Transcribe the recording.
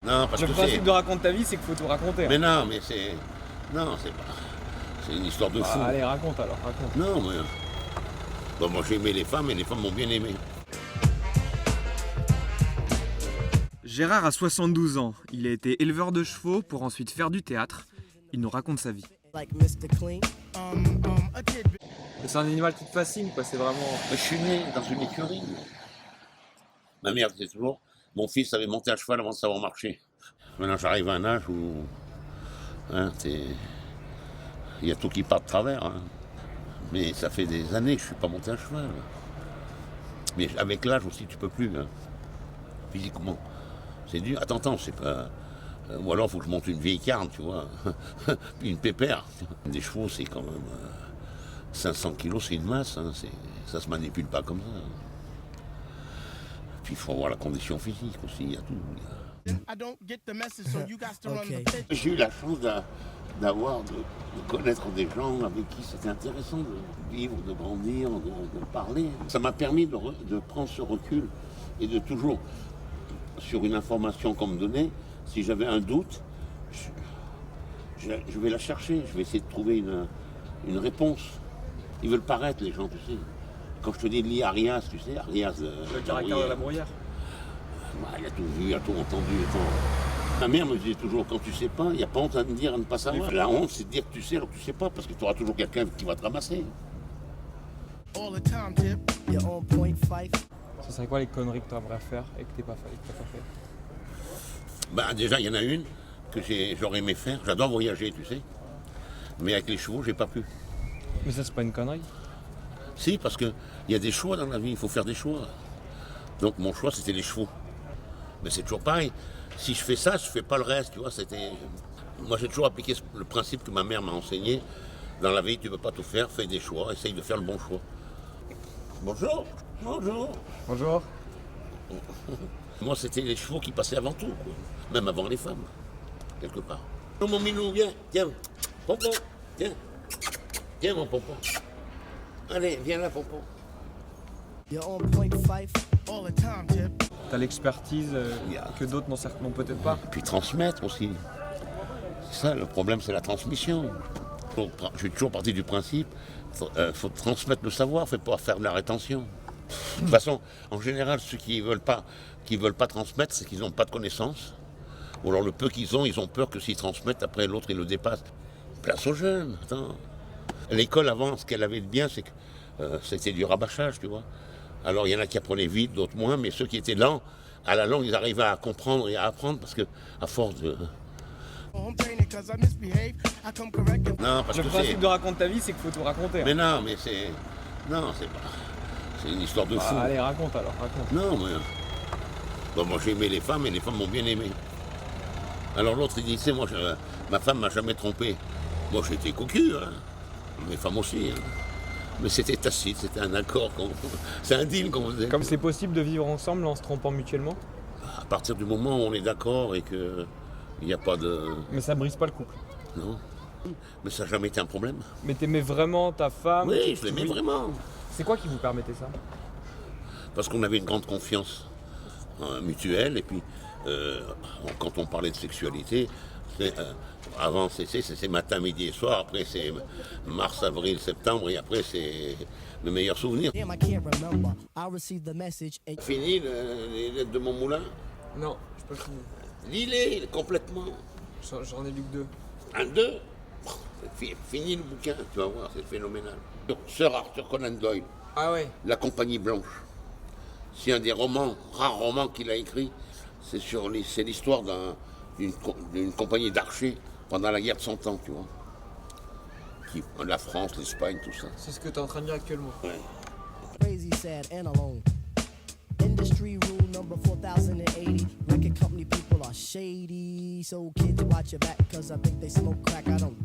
Non, parce Le que principe c'est... de raconte ta vie, c'est qu'il faut tout raconter. Mais non, mais c'est... Non, c'est pas... C'est une histoire de fou. Allez, raconte alors, raconte. Non, mais... Bon, moi j'ai aimé les femmes et les femmes m'ont bien aimé. Gérard a 72 ans. Il a été éleveur de chevaux pour ensuite faire du théâtre. Il nous raconte sa vie. C'est un animal qui te fascine, quoi, c'est vraiment... Mais je suis né dans une écurie. Ma mère disait toujours, mon fils avait monté à cheval avant de savoir marcher. Maintenant j'arrive à un âge où... Hein, il y a tout qui part de travers. Hein. Mais ça fait des années que je ne suis pas monté à cheval. Mais avec l'âge aussi, tu peux plus. Hein. Physiquement. C'est dur. Attends, c'est pas... Ou alors il faut que je monte une vieille carne, tu vois. Puis une pépère. Des chevaux, c'est quand même... 500 kilos, c'est une masse. Hein. Ça se manipule pas comme ça. Puis il faut avoir la condition physique aussi, il y a tout. J'ai eu la chance de connaître des gens avec qui c'était intéressant de vivre, de grandir, de parler. Ça m'a permis de prendre ce recul et de toujours, sur une information qu'on me donnait, si j'avais un doute, je vais la chercher, je vais essayer de trouver une réponse. Ils veulent paraître, les gens, tu sais. Quand je te dis de lire Arias, tu sais, Arias... Le caractère de la bruyère. Bah, il a tout vu, il a tout entendu. Ma mère me disait toujours, quand tu sais pas, il n'y a pas honte à me dire à ne pas savoir. La honte, c'est de dire que tu sais alors que tu sais pas, parce que tu auras toujours quelqu'un qui va te ramasser. Ce serait quoi les conneries que tu aimerais faire et que t'as pas fait? Bah, déjà, il y en a une que j'aurais aimé faire. J'adore voyager, tu sais. Mais avec les chevaux, j'ai pas pu. Mais ça, c'est pas une connerie. Si, parce qu'il y a des choix dans la vie, il faut faire des choix. Donc mon choix, c'était les chevaux. Mais c'est toujours pareil. Si je fais ça, je fais pas le reste, tu vois. Moi, j'ai toujours appliqué le principe que ma mère m'a enseigné. Dans la vie, tu ne peux pas tout faire, fais des choix, essaye de faire le bon choix. Bonjour. Bonjour. Bonjour. Moi, c'était les chevaux qui passaient avant tout, quoi. Même avant les femmes, quelque part. Oh, mon minou, viens, tiens, Pompon, tiens. Tiens, mon Pompon. Allez, viens là, Pompon. T'as l'expertise que d'autres n'ont peut-être pas. Et puis transmettre aussi. C'est ça, le problème, c'est la transmission. Je suis toujours parti du principe, faut transmettre le savoir, faut pas faire de la rétention. De toute façon, en général, ceux qui veulent pas transmettre, c'est qu'ils n'ont pas de connaissances. Ou alors le peu qu'ils ont peur que s'ils transmettent, après l'autre, il le dépasse. Place aux jeunes, attends. L'école, avant, ce qu'elle avait de bien, c'est que c'était du rabâchage, tu vois. Alors, il y en a qui apprenaient vite, d'autres moins, mais ceux qui étaient lents, à la longue, ils arrivaient à comprendre et à apprendre, parce que, à force de... Non, parce Le que principe de raconte ta vie, c'est qu'il faut tout raconter. Mais non, mais c'est... Non, c'est pas... C'est une histoire de fou. Allez, raconte alors, raconte. Non, mais... Bon, moi, j'ai aimé les femmes, et les femmes m'ont bien aimé. Alors l'autre, il disait, moi, ma femme m'a jamais trompé. Moi, j'étais cocu, hein. Mes femmes aussi, hein. Mais c'était tacite, c'était un accord, c'est un deal qu'on faisait. Comme c'est possible de vivre ensemble en se trompant mutuellement? À partir du moment où on est d'accord et qu'il n'y a pas de... Mais ça brise pas le couple. Non. Mais ça n'a jamais été un problème. Mais t'aimais vraiment ta femme? Oui, je l'aimais vraiment. C'est quoi qui vous permettait ça? Parce qu'on avait une grande confiance mutuelle et puis quand on parlait de sexualité, avant c'est matin, midi et soir, après c'est mars, avril, septembre et après c'est le meilleur souvenir. Fini les lettres de mon moulin? Non, je peux finir. Lis-les complètement. J'en ai lu que 2. Un, deux. Fini le bouquin, tu vas voir, c'est phénoménal. Sir Arthur Conan Doyle, Ah ouais. La Compagnie Blanche. C'est un des rares romans qu'il a écrit. C'est l'histoire d'une compagnie d'archers pendant la guerre de 100 ans, tu vois. La France, l'Espagne, tout ça. C'est ce que tu es en train de dire actuellement. Ouais. Crazy, sad, and alone. Industry rule number 4080. Record company people are shady. So kids watch your back, cause I think they smoke crack. I don't